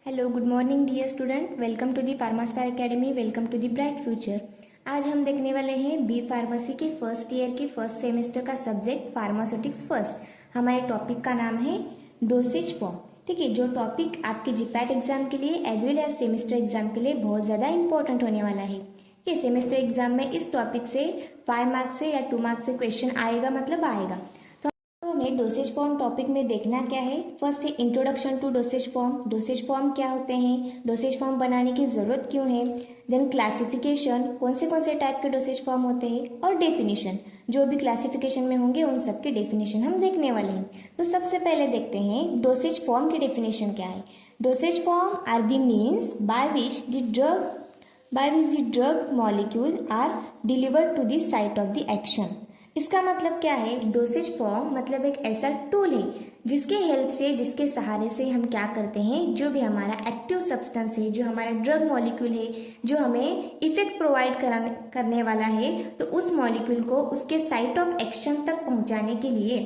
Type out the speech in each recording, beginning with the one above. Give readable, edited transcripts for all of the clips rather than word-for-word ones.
Hello good morning dear student, welcome to the Pharmastar academy, welcome to the bright future. आज हम देखने वाले हैं बी फार्मेसी के फर्स्ट ईयर के फर्स्ट सेमेस्टर का सब्जेक्ट फार्मास्यूटिक्स फर्स्ट। हमारे टॉपिक का नाम है डोसेज फॉर्म। ठीक है, जो टॉपिक आपके जीपैट एग्जाम के लिए as well as semester exam के लिए बहुत ज़्यादा इंपॉर्टेंट होने वाला है। कि सेमेस्टर एग्जाम में इस टॉपिक से 5 मार्क्स से या 2 मार्क्स से क्वेश्चन आएगा, मतलब आएगा। तो हमें डोसेज फॉर्म टॉपिक में देखना क्या है। फर्स्ट है introduction to dosage form. Dosage form क्या होते हैं, डोसेज फॉर्म बनाने की ज़रूरत क्यों है। देन क्लासिफिकेशन, कौन से टाइप के डोसेज फॉर्म होते हैं, और डेफिनेशन, जो भी क्लासिफिकेशन में होंगे उन सब के डेफिनेशन हम देखने वाले हैं। तो सबसे पहले देखते हैं डोसेज फॉर्म की डेफिनेशन क्या है। Dosage form are the means by which the drug molecule are delivered to the site of the action. इसका मतलब क्या है, डोसेज फॉर्म मतलब एक ऐसा टूल है जिसके हेल्प से, जिसके सहारे से हम क्या करते हैं, जो भी हमारा एक्टिव सब्सटेंस है, जो हमारा ड्रग मॉलिक्यूल है, जो हमें इफेक्ट प्रोवाइड करने वाला है, तो उस मॉलिक्यूल को उसके साइट ऑफ एक्शन तक पहुंचाने के लिए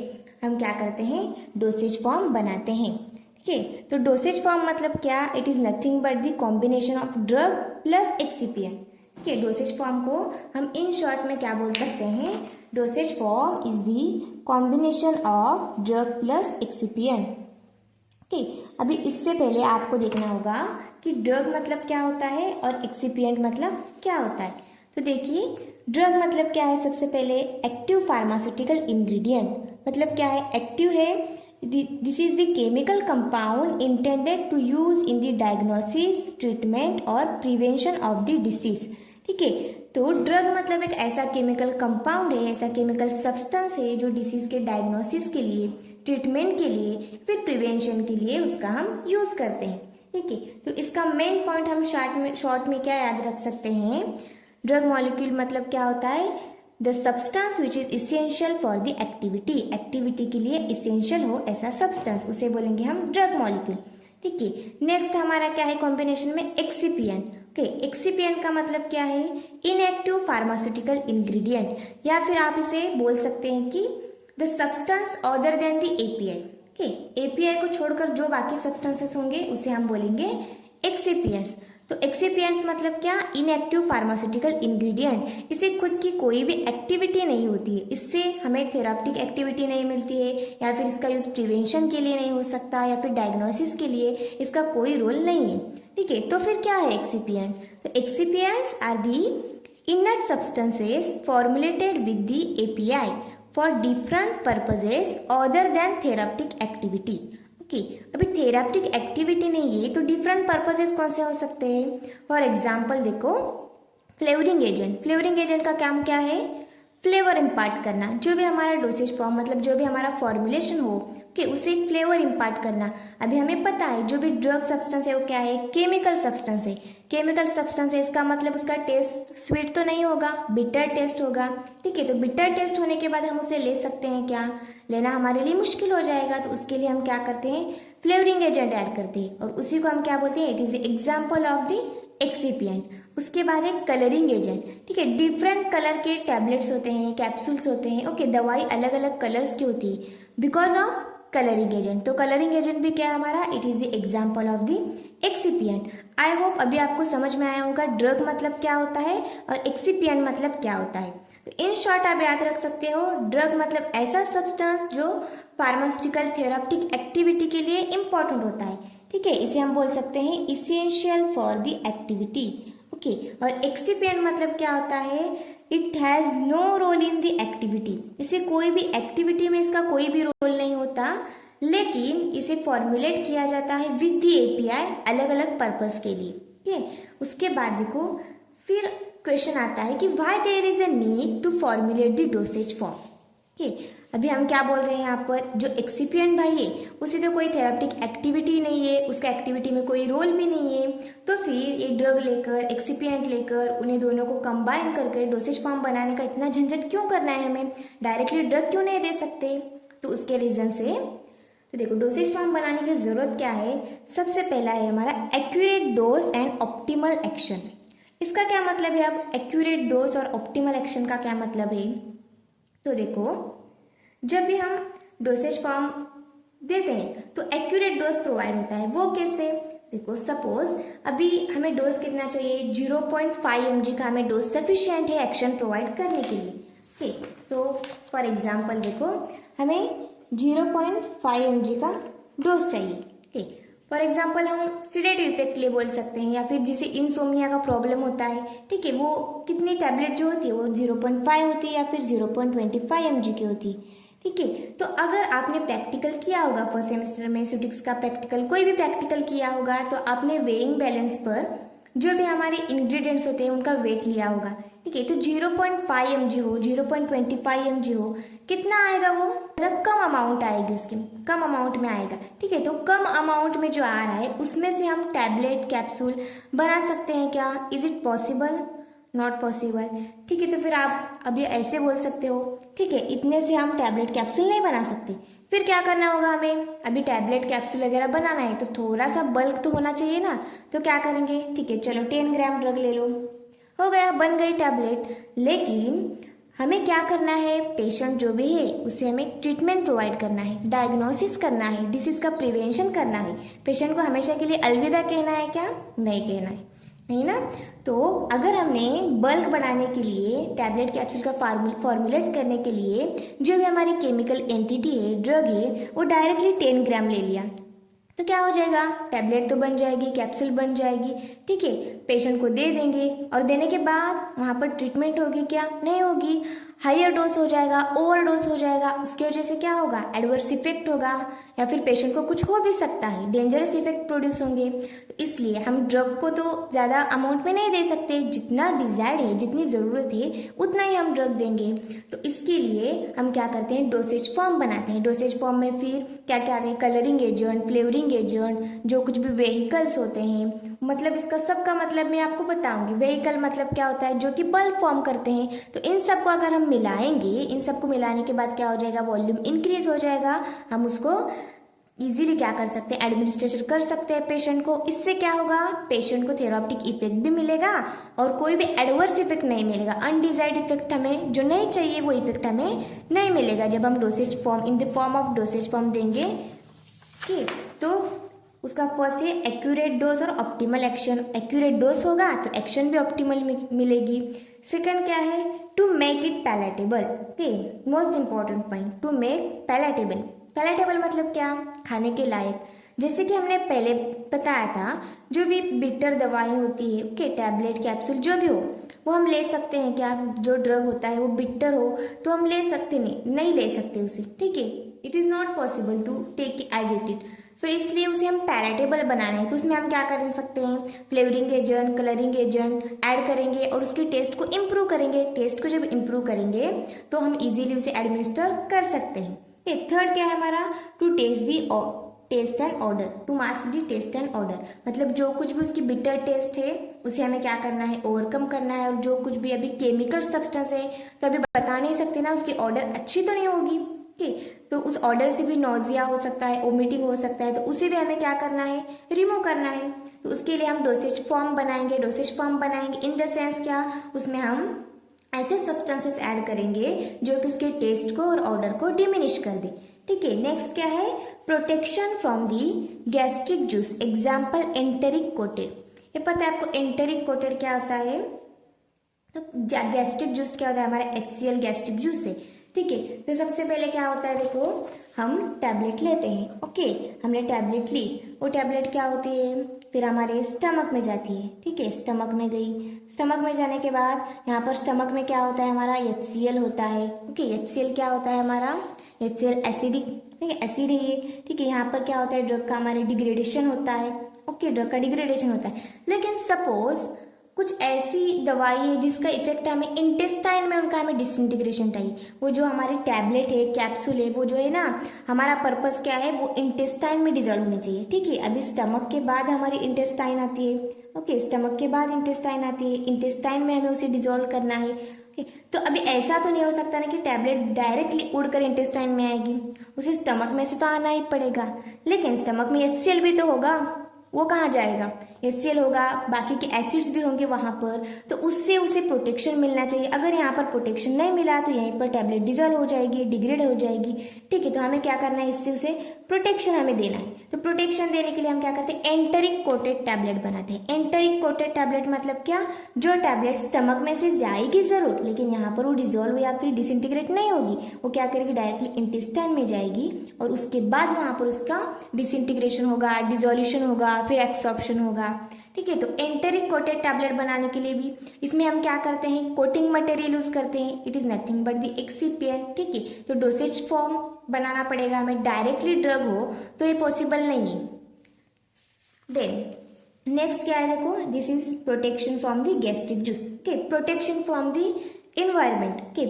हम क्या करते हैं, डोसेज फॉर्म बनाते हैं। ठीक है, तो डोसेज फॉर्म मतलब क्या, it is nothing but the combination of drug plus excipient. ठीक है, डोसेज फॉर्म को हम इन शॉर्ट में क्या बोल सकते हैं, dosage form is the combination of drug plus excipient. Okay, अभी इससे पहले आपको देखना होगा कि ड्रग मतलब क्या होता है और एक्सिपिएंट मतलब क्या होता है। तो देखिए, ड्रग मतलब क्या है, सबसे पहले एक्टिव फार्मास्यूटिकल इंग्रेडिएंट। मतलब क्या है, एक्टिव है, this is the chemical compound intended to use in the diagnosis, treatment और प्रिवेंशन ऑफ द डिसीज। ठीक है, तो ड्रग मतलब एक ऐसा केमिकल कंपाउंड है, ऐसा केमिकल सब्सटेंस है जो डिसीज के डायग्नोसिस के लिए, ट्रीटमेंट के लिए, फिर प्रिवेंशन के लिए उसका हम यूज करते हैं। ठीक है, तो इसका मेन पॉइंट हम शॉर्ट में क्या याद रख सकते हैं, ड्रग मॉलिक्यूल मतलब क्या होता है, the substance which is essential for the activity. Activity के लिए इसेंशियल हो ऐसा सब्सटेंस, उसे बोलेंगे हम ड्रग मॉलिक्यूल। ठीक है, नेक्स्ट हमारा क्या है कॉम्बिनेशन में, एक्सिपिएंट। ओके, एक्सिपिएंट का मतलब क्या है, इनएक्टिव फार्मास्यूटिकल इंग्रेडिएंट, या फिर आप इसे बोल सकते हैं कि the substance other than the API. Okay, API को छोड़कर जो बाकी सब्सटेंसेस होंगे उसे हम बोलेंगे एक्सिपिएंट्स। तो एक्सिपिएंट्स मतलब क्या, इनएक्टिव फार्मास्यूटिकल इंग्रेडिएंट। इसे खुद की कोई भी एक्टिविटी नहीं होती है, इससे हमें थेराप्टिक एक्टिविटी नहीं मिलती है, या फिर इसका यूज प्रिवेंशन के लिए नहीं हो सकता, या फिर डायग्नोसिस के लिए इसका कोई रोल नहीं है। ठीक है, तो फिर क्या है एक्सिपिएंट, तो excipients are the inert substances formulated with the API for different purposes other than therapeutic activity. Okay, अभी थेराप्टिक एक्टिविटी नहीं है तो डिफरेंट पर्पजेस कौन से हो सकते हैं। फॉर एग्जाम्पल देखो, फ्लेवरिंग एजेंट। फ्लेवरिंग एजेंट का काम क्या है, फ्लेवर इम्पार्ट करना। जो भी हमारा डोसेज फॉर्म मतलब जो भी हमारा फॉर्मुलेशन हो कि उसे फ्लेवर इम्पार्ट करना। अभी हमें पता है जो भी ड्रग सब्सटेंस है वो क्या है, केमिकल सब्सटेंस है। केमिकल सब्सटेंस है, इसका मतलब उसका टेस्ट स्वीट तो नहीं होगा, बिटर टेस्ट होगा। ठीक है, तो बिटर टेस्ट होने के बाद हम उसे ले सकते हैं क्या, लेना हमारे लिए मुश्किल हो जाएगा, तो उसके लिए हम क्या करते हैं, फ्लेवरिंग एजेंट ऐड करते हैं, और उसी को हम क्या बोलते हैं, it is example of the excipient. उसके बाद एक कलरिंग एजेंट। ठीक है, डिफरेंट कलर के टैबलेट्स होते हैं, कैप्सूल्स होते हैं। ओके, दवाई अलग अलग कलर्स की होती है बिकॉज ऑफ कलरिंग एजेंट। तो कलरिंग एजेंट भी क्या है हमारा, it is the example of the excipient. I hope अभी आपको समझ में आया होगा ड्रग मतलब क्या होता है और एक्सिपिएंट मतलब क्या होता है। तो इन शॉर्ट आप याद रख सकते हो, ड्रग मतलब ऐसा सब्सटेंस जो फार्मास्यूटिकल थेराप्टिक एक्टिविटी के लिए इंपॉर्टेंट होता है। ठीक है, इसे हम बोल सकते हैं essential for the activity. Okay, और एक्सिपिएंट मतलब क्या होता है, it has no role in the activity. इसे कोई भी एक्टिविटी में इसका कोई भी रोल नहीं होता, लेकिन इसे फॉर्मुलेट किया जाता है विद द एपीआई अलग अलग पर्पस के लिए। ठीक है, उसके बाद देखो फिर क्वेश्चन आता है कि why there is a need to formulate the dosage form. ठीक है, अभी हम क्या बोल रहे हैं यहाँ पर, जो एक्सिपिएंट भाई है उसे तो कोई थेराप्टिक एक्टिविटी नहीं है, उसका एक्टिविटी में कोई रोल भी नहीं है, तो फिर ये ड्रग लेकर, एक्सिपिएंट लेकर, उन्हें दोनों को कंबाइन करके डोसेज फॉर्म बनाने का इतना झंझट क्यों करना है, हमें डायरेक्टली ड्रग क्यों नहीं दे सकते। तो उसके रीजन से तो देखो डोसेज फॉर्म बनाने की जरूरत क्या है, सबसे पहला है हमारा accurate dose and optimal action. इसका क्या मतलब है, अब एक्यूरेट डोज और ऑप्टिमल एक्शन का क्या मतलब है, तो देखो जब भी हम डोसेज फॉर्म देते हैं तो एक्यूरेट डोज प्रोवाइड होता है। वो कैसे, देखो सपोज अभी हमें डोज कितना चाहिए, 0.5 mg का हमें डोज सफिशिएंट है एक्शन प्रोवाइड करने के लिए। ठीक, तो फॉर एग्जांपल देखो हमें 0.5 mg का डोज चाहिए। ठीक, फॉर एग्जाम्पल हम सीडेटिव इफेक्ट के लिए बोल सकते हैं, या फिर जिसे इंसोम्निया का प्रॉब्लम होता है, ठीक है, वो कितनी टैबलेट जो होती है वो 0.5 होती है या फिर 0.25 mg की होती है। ठीक है, तो अगर आपने प्रैक्टिकल किया होगा फर्स्ट सेमेस्टर में सुटिक्स का प्रैक्टिकल, कोई भी प्रैक्टिकल किया होगा, तो आपने वेइंग बैलेंस पर जो भी हमारे इंग्रेडिएंट्स होते हैं उनका वेट लिया होगा। ठीक है, तो 0.5 mg हो, 0.25 mg हो, कितना आएगा वो, मतलब कम अमाउंट आएगी, उसके कम अमाउंट में आएगा। ठीक है, तो कम अमाउंट में जो आ रहा है उसमें से हम टैबलेट कैप्सूल बना सकते हैं क्या? Is it possible? Not possible. ठीक है, तो फिर आप अभी ऐसे बोल सकते हो, ठीक है, इतने से हम टैबलेट कैप्सूल नहीं बना सकते। फिर क्या करना होगा हमें, अभी टैबलेट कैप्सूल वगैरह बनाना है तो थोड़ा सा बल्क तो होना चाहिए ना, तो क्या करेंगे, ठीक है, चलो 10 ग्राम ड्रग ले लो, हो गया, बन गई टैबलेट। लेकिन हमें क्या करना है, पेशेंट जो भी है उसे हमें ट्रीटमेंट प्रोवाइड करना है, डायग्नोसिस करना है, डिसीज का प्रिवेंशन करना है। पेशेंट को हमेशा के लिए अलविदा कहना है क्या? नहीं कहना है, नहीं ना। तो अगर हमने बल्क बनाने के लिए टैबलेट कैप्सूल का फॉर्मुलेट करने के लिए जो भी हमारी केमिकल एंटिटी है, ड्रग है, वो डायरेक्टली 10 ग्राम ले लिया, तो क्या हो जाएगा, टैबलेट तो बन जाएगी, कैप्सूल बन जाएगी। ठीक है, पेशेंट को दे देंगे और देने के बाद वहाँ पर ट्रीटमेंट होगी क्या? नहीं होगी, हायर डोज हो जाएगा, ओवर डोज हो जाएगा। उसकी वजह से क्या होगा, एडवर्स इफेक्ट होगा, या फिर पेशेंट को कुछ हो भी सकता है, डेंजरस इफेक्ट प्रोड्यूस होंगे। तो इसलिए हम ड्रग को तो ज़्यादा अमाउंट में नहीं दे सकते, जितना डिजायर्ड है, जितनी ज़रूरत है उतना ही हम ड्रग देंगे। तो इसके लिए हम क्या करते हैं, डोसेज फॉर्म बनाते हैं। डोसेज फॉर्म में फिर क्या क्या आते हैं, कलरिंग एजेंट, फ्लेवरिंग एजेंट, जो कुछ भी व्हीकल्स होते हैं, मतलब इसका सबका मतलब मैं आपको बताऊंगी। व्हीकल मतलब क्या होता है, जो कि बल्ब फॉर्म करते हैं। तो इन सबको अगर हम मिलाएंगे, इन सबको मिलाने के बाद क्या हो जाएगा, वॉल्यूम इंक्रीज हो जाएगा। हम उसको इजीली क्या कर सकते हैं, एडमिनिस्ट्रेशन कर सकते हैं पेशेंट को। इससे क्या होगा, पेशेंट को थेराप्यूटिक इफेक्ट भी मिलेगा और कोई भी एडवर्स इफेक्ट नहीं मिलेगा। अनडिजायर्ड इफेक्ट हमें जो नहीं चाहिए वो इफेक्ट हमें नहीं मिलेगा जब हम dosage form in the form of dosage form देंगे। ठीक, तो उसका फर्स्ट है एक्यूरेट डोज और ऑप्टिमल एक्शन। एक्यूरेट डोज होगा तो एक्शन भी ऑप्टिमल मिलेगी। सेकंड क्या है, टू मेक इट पैलेटेबल। ठीक, most important point, to make palatable. Palatable मतलब क्या, खाने के लायक। जैसे कि हमने पहले बताया था, जो भी बिटर दवाई होती है, ओके, टैबलेट कैप्सूल जो भी हो, वो हम ले सकते हैं क्या? जो ड्रग होता है वो बिटर हो तो हम ले सकते नहीं ले सकते उसे। ठीक है, it is not possible to take as it it. तो इसलिए उसे हम पैलेटेबल बनाना है, तो उसमें हम क्या कर सकते हैं, flavouring agent, colouring agent add करेंगे और उसके टेस्ट को इम्प्रूव करेंगे। टेस्ट को जब इम्प्रूव करेंगे तो हम इजीली उसे एडमिनिस्टर कर सकते हैं। थर्ड क्या है हमारा, to taste the taste and odour, to mask the taste and odour, मतलब जो कुछ भी उसकी बिटर टेस्ट है उसे हमें क्या करना है, ओवरकम करना है। और जो कुछ भी अभी केमिकल सब्सटेंस है तो अभी बता नहीं सकते ना, उसकी ऑर्डर अच्छी तो नहीं होगी। ठीक, तो उस ऑर्डर से भी नोजिया हो सकता है, वोमिटिंग हो सकता है, तो उसे भी हमें क्या करना है, रिमूव करना है। तो उसके लिए हम डोसेज फॉर्म बनाएंगे। डोसेज फॉर्म बनाएंगे इन द सेंस क्या, उसमें हम ऐसे सब्सटेंसेस ऐड करेंगे जो कि उसके टेस्ट को और ऑर्डर को डिमिनिश कर दे। ठीक है, नेक्स्ट क्या है, protection from the gastric juice, example enteric coated. ये पता है आपको एंटेरिक कोटेड क्या होता है, तो गैस्ट्रिक जूस क्या होता है, हमारा HCl गैस्ट्रिक जूस है। ठीक है, तो सबसे पहले क्या होता है, देखो हम टैबलेट लेते हैं, ओके, हमने टैबलेट ली, वो टैबलेट क्या होती है, फिर हमारे स्टमक में जाती है। ठीक है, स्टमक में गई, स्टमक में जाने के बाद यहाँ पर स्टमक में क्या होता है, हमारा HCl होता है। ओके, HCl क्या होता है हमारा, HCl एसिडिक, ठीक है, एसिड है ये। ठीक है, यहाँ पर क्या होता है, ड्रग का हमारे डिग्रेडेशन होता है। ओके, ड्रग का डिग्रेडेशन होता है। लेकिन सपोज कुछ ऐसी दवाई है जिसका इफेक्ट हमें इंटेस्टाइन में, उनका हमें डिसइंटीग्रेशन चाहिए। वो जो हमारी टैबलेट है, कैप्सूल है, वो जो है ना, हमारा पर्पस क्या है, वो इंटेस्टाइन में डिजोल्व होनी चाहिए। ठीक है, अभी स्टमक के बाद हमारी इंटेस्टाइन आती है। ओके, स्टमक के बाद इंटेस्टाइन आती है, इंटेस्टाइन में हमें उसे डिजोल्व करना है। ओके, तो अभी ऐसा तो नहीं हो सकता ना कि टैबलेट डायरेक्टली उड़कर इंटेस्टाइन में आएगी, उसे स्टमक में से तो आना ही पड़ेगा। लेकिन स्टमक में HCl भी तो होगा, वो कहाँ जाएगा, HCl होगा, बाकी के एसिड्स भी होंगे वहाँ पर, तो उससे उसे प्रोटेक्शन मिलना चाहिए। अगर यहाँ पर प्रोटेक्शन नहीं मिला तो यहीं पर टैबलेट डिजॉल्व हो जाएगी, डिग्रेड हो जाएगी। ठीक है, तो हमें क्या करना है, इससे उसे प्रोटेक्शन हमें देना है। तो प्रोटेक्शन देने के लिए हम क्या करते हैं, एंटरिक कोटेड टैबलेट बनाते हैं। एंटरिक कोटेड टैबलेट मतलब क्या, जो टैबलेट स्टमक में से जाएगी जरूर, लेकिन यहाँ पर वो डिजोल्व या फिर डिसइंटीग्रेट नहीं होगी, वो क्या करेगी, डायरेक्टली इंटेस्टाइन में जाएगी और उसके बाद वहाँ पर उसका डिसइंटीग्रेशन होगा, डिजोल्यूशन होगा, फिर एब्सॉर्प्शन होगा। ठीक है, तो एंटरिक कोटेड टैबलेट बनाने के लिए भी इसमें हम क्या करते हैं, कोटिंग मटेरियल यूज करते हैं। It is nothing but the excipient. ठीक है, तो डोसेज फॉर्म बनाना पड़ेगा हमें, डायरेक्टली ड्रग हो तो ये पॉसिबल नहीं है। देन नेक्स्ट क्या है, देखो, this is protection from the gastric juice. Okay, protection from the environment. Okay,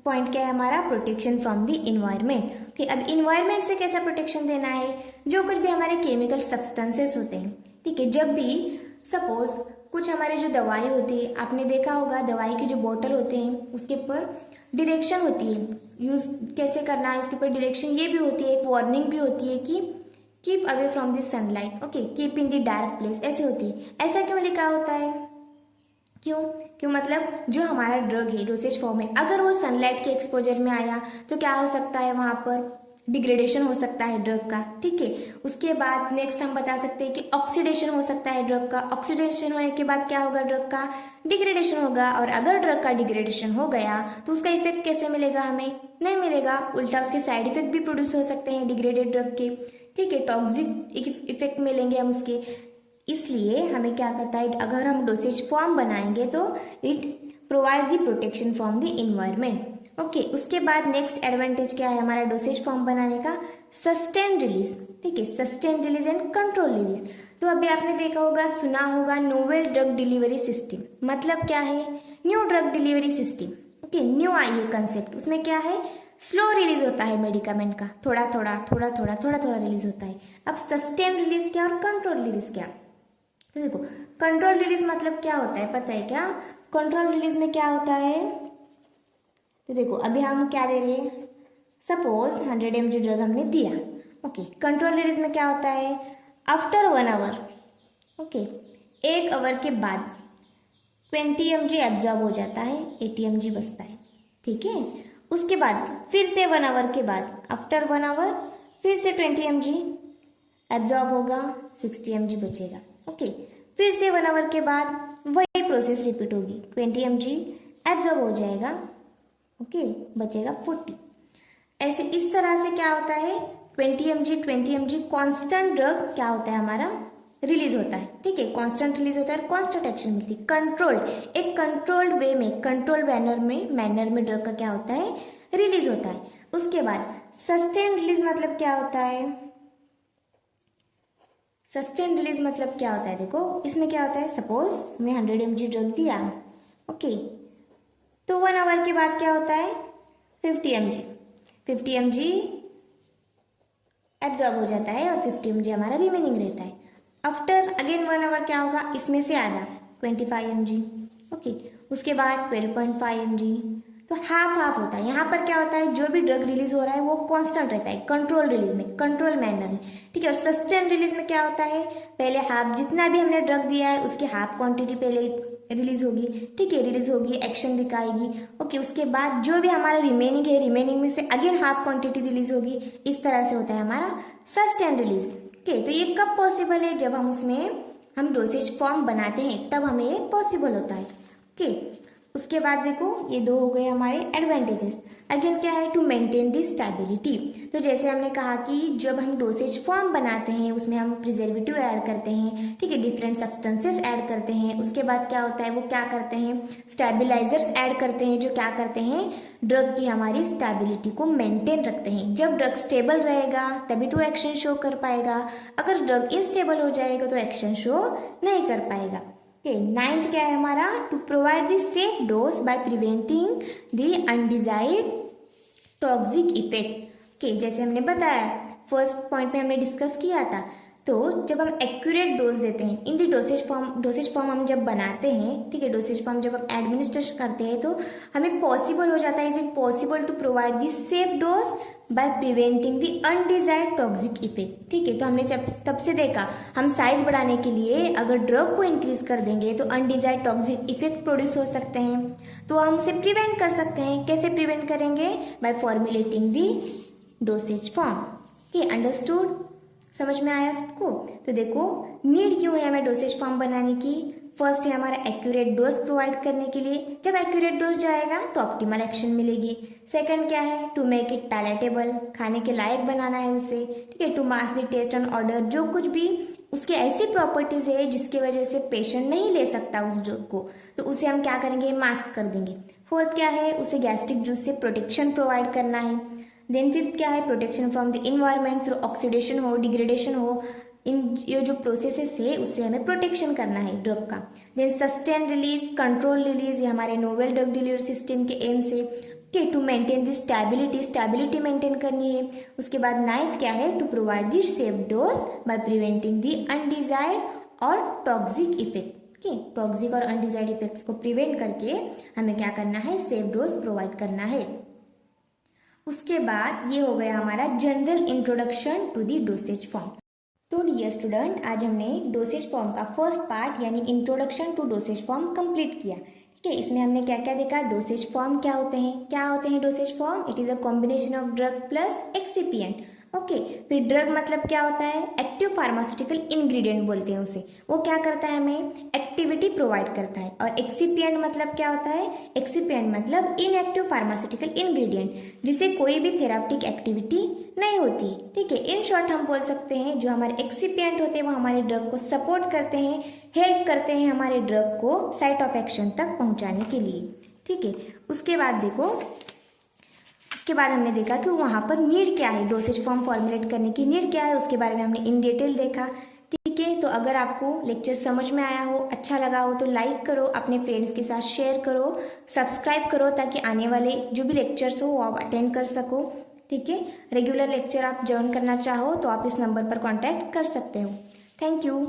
point क्या है हमारा, protection from the environment. Okay, अब इन्वायरमेंट से कैसा प्रोटेक्शन देना है, जो कुछ भी हमारे केमिकल सब्सटेंसेस होते हैं। ठीक है, जब भी सपोज कुछ हमारे जो दवाई होती है, आपने देखा होगा दवाई की जो बोतल होते हैं उसके ऊपर डायरेक्शन होती है, यूज़ कैसे करना है उसके ऊपर डायरेक्शन ये भी होती है, एक वार्निंग भी होती है कि keep away from the sunlight. Okay, keep in the dark place, ऐसे होती है। ऐसा क्यों लिखा होता है, क्यों मतलब जो हमारा ड्रग है डोसेज फॉर्म में, अगर वो सनलाइट के एक्सपोजर में आया तो क्या हो सकता है, वहाँ पर डिग्रेडेशन हो सकता है ड्रग का। ठीक है, उसके बाद नेक्स्ट हम बता सकते हैं कि ऑक्सीडेशन हो सकता है ड्रग का। ऑक्सीडेशन होने के बाद क्या होगा, ड्रग का डिग्रेडेशन होगा, और अगर ड्रग का डिग्रेडेशन हो गया तो उसका इफेक्ट कैसे मिलेगा, हमें नहीं मिलेगा, उल्टा उसके साइड इफेक्ट भी प्रोड्यूस हो सकते हैं डिग्रेडेड ड्रग के। ठीक है, टॉक्सिक इफेक्ट मिलेंगे हम उसके। इसलिए हमें क्या करता है, अगर हम डोसेज फॉर्म बनाएंगे तो it provide the protection from the environment. Okay, उसके बाद नेक्स्ट एडवांटेज क्या है हमारा डोसेज फॉर्म बनाने का, सस्टेन रिलीज। ठीक है, sustain release and control release. तो अभी आपने देखा होगा, सुना होगा, नोवेल ड्रग डिलीवरी सिस्टम। मतलब क्या है, new drug delivery system. Okay, new आई है कंसेप्ट। उसमें क्या है, स्लो रिलीज होता है मेडिकामेंट का, थोड़ा थोड़ा रिलीज होता है। अब सस्टेन रिलीज क्या और कंट्रोल रिलीज क्या, तो देखो, कंट्रोल रिलीज मतलब क्या होता है पता है क्या, कंट्रोल रिलीज में क्या होता है, तो देखो अभी हम क्या दे रहे हैं, सपोज 100 mg ड्रग हमने दिया। ओके, कंट्रोल रिलीज में क्या होता है, आफ्टर 1 आवर, ओके, 1 आवर के बाद 20 mg एब्जॉर्ब हो जाता है, 80 mg बचता है। ठीक है, उसके बाद फिर से 1 आवर के बाद, आफ्टर 1 आवर फिर से 20 mg एब्जॉर्ब होगा, 60 mg बचेगा। ओके, फिर से 1 आवर के बाद वही प्रोसेस रिपीट होगी, 20 mg एब्जॉर्ब हो जाएगा, ओके, बचेगा 40। ऐसे इस तरह से क्या होता है, 20 mg कांस्टेंट ड्रग क्या होता है हमारा, रिलीज होता है। ठीक है, कांस्टेंट रिलीज होता है, कांस्टेंट एक्शन मिलती है, कंट्रोल्ड, एक कंट्रोल्ड वे में, कंट्रोल मैनर में ड्रग का क्या होता है, रिलीज होता है। उसके बाद सस्टेन रिलीज मतलब क्या होता है, सस्टेन रिलीज मतलब क्या होता है, देखो इसमें क्या होता है, सपोज हमने 100 mg ड्रग दिया, ओके, तो 1 आवर के बाद क्या होता है, 50 mg एब्जॉर्ब हो जाता है और 50 mg हमारा रिमेनिंग रहता है। आफ्टर अगेन 1 आवर क्या होगा, इसमें से आधा 25 mg, ओके, उसके बाद 12.5 mg, तो हाफ होता है। यहाँ पर क्या होता है, जो भी ड्रग रिलीज हो रहा है वो कांस्टेंट रहता है, कंट्रोल रिलीज में, कंट्रोल मैनर में। ठीक है, और सस्टेन रिलीज में क्या होता है, पहले हाफ, जितना भी हमने ड्रग दिया है उसकी हाफ क्वांटिटी पहले रिलीज होगी। ठीक है, रिलीज होगी, एक्शन दिखाएगी, ओके, उसके बाद जो भी हमारा रिमेनिंग है, रिमेनिंग में से अगेन हाफ क्वांटिटी रिलीज होगी। इस तरह से होता है हमारा सस्टेन रिलीज। ओके, तो ये कब पॉसिबल है, जब हम डोसेज फॉर्म बनाते हैं तब हमें ये पॉसिबल होता है। ओके, उसके बाद देखो ये 2 हो गए हमारे एडवांटेजेस। अगेन क्या है, टू मेंटेन दी स्टेबिलिटी। तो जैसे हमने कहा कि जब हम डोसेज फॉर्म बनाते हैं उसमें हम प्रिजर्वेटिव ऐड करते हैं, ठीक है, डिफरेंट सब्सटेंसेस ऐड करते हैं। उसके बाद क्या होता है, वो क्या करते हैं, स्टेबिलाइजर्स ऐड करते हैं, जो क्या करते हैं, ड्रग की हमारी स्टेबिलिटी को मेंटेन रखते हैं। जब ड्रग स्टेबल रहेगा तभी तो एक्शन शो कर पाएगा, अगर ड्रग इनस्टेबल हो जाएगा तो एक्शन शो नहीं कर पाएगा। ओके, 9th क्या है हमारा, to provide the safe dose by preventing the undesired toxic effect. Okay, जैसे हमने बताया फर्स्ट पॉइंट में हमने डिस्कस किया था, तो जब हम एक्यूरेट डोज देते हैं इन दी डोसेज फॉर्म हम जब बनाते हैं, ठीक है, डोसेज फॉर्म जब हम एडमिनिस्ट्रेट करते हैं तो हमें पॉसिबल हो जाता है, is it possible to provide the safe dose by preventing the undesired toxic effect. ठीक है, तो हमने तब से देखा हम साइज बढ़ाने के लिए अगर ड्रग को इंक्रीज कर देंगे तो अनडिजायर्ड टॉक्सिक इफेक्ट प्रोड्यूस हो सकते हैं, तो हम उसे प्रिवेंट कर सकते हैं। कैसे प्रिवेंट करेंगे? बाय फॉर्मुलेटिंग दी डोसेज फॉर्म। ठीक, अंडरस्टूड? समझ में आया सबको? तो देखो नीड क्यों है हमें डोसेज फॉर्म बनाने की? फर्स्ट है हमारा एक्यूरेट डोज प्रोवाइड करने के लिए, जब एक्यूरेट डोज जाएगा तो ऑप्टिमल एक्शन मिलेगी। सेकंड क्या है? टू मेक इट पैलेटेबल, खाने के लायक बनाना है उसे। ठीक है, to mask the taste and odour, जो कुछ भी उसके ऐसी प्रॉपर्टीज है जिसकी वजह से पेशेंट नहीं ले सकता उस ड्रग को, तो उसे हम क्या करेंगे? मास्क कर देंगे। फोर्थ क्या है? उसे गैस्ट्रिक जूस से प्रोटेक्शन प्रोवाइड करना है। देन फिफ्थ क्या है? प्रोटेक्शन फ्रॉम द इन्वायरमेंट, फिर ऑक्सीडेशन हो, डिग्रेडेशन हो, इन ये जो प्रोसेसेस है उससे हमें प्रोटेक्शन करना है ड्रग का। Then sustain release, control release, ये हमारे नोवेल ड्रग डिलीवरी सिस्टम के एम से के to maintain the stability maintain करनी है। उसके बाद नाइन्थ क्या है? To provide the safe dose by preventing the undesired और टॉक्सिक इफेक्ट। ठीक, टॉक्सिक और अनडिजायर्ड इफेक्ट्स को प्रिवेंट करके हमें क्या करना है? सेफ डोज प्रोवाइड करना है। उसके बाद ये हो गया हमारा general introduction to the dosage form. तो डियर स्टूडेंट, आज हमने डोसेज फॉर्म का फर्स्ट पार्ट यानी introduction to dosage form complete किया। ठीक है, इसमें हमने क्या क्या देखा? डोसेज फॉर्म क्या होते हैं dosage form? It is a combination of drug plus excipient. Okay, फिर ड्रग मतलब क्या होता है? एक्टिव फार्मास्यूटिकल इंग्रेडिएंट बोलते हैं उसे। वो क्या करता है? हमें एक्टिविटी प्रोवाइड करता है। और एक्सिपिएंट मतलब क्या होता है? एक्सिपिएंट मतलब इनएक्टिव फार्मास्यूटिकल इंग्रेडिएंट, जिसे कोई भी थेराप्टिक एक्टिविटी नहीं होती। ठीक है, इन शॉर्ट हम बोल सकते हैं जो हमारे एक्सिपिएंट होते हैं वो हमारे ड्रग को सपोर्ट करते हैं, हेल्प करते हैं हमारे ड्रग को साइट ऑफ एक्शन तक पहुंचाने के लिए। ठीक है, उसके बाद देखो, उसके बाद हमने देखा कि वहाँ पर नीड क्या है, डोसेज फॉर्म फॉर्मुलेट करने की नीड क्या है, उसके बारे में हमने इन डिटेल देखा। ठीक है, तो अगर आपको लेक्चर समझ में आया हो, अच्छा लगा हो तो लाइक करो, अपने फ्रेंड्स के साथ शेयर करो, सब्सक्राइब करो ताकि आने वाले जो भी लेक्चर्स हो वो आप अटेंड कर सको। ठीक है, रेगुलर लेक्चर आप ज्वाइन करना चाहो तो आप इस नंबर पर कॉन्टैक्ट कर सकते हो। Thank you.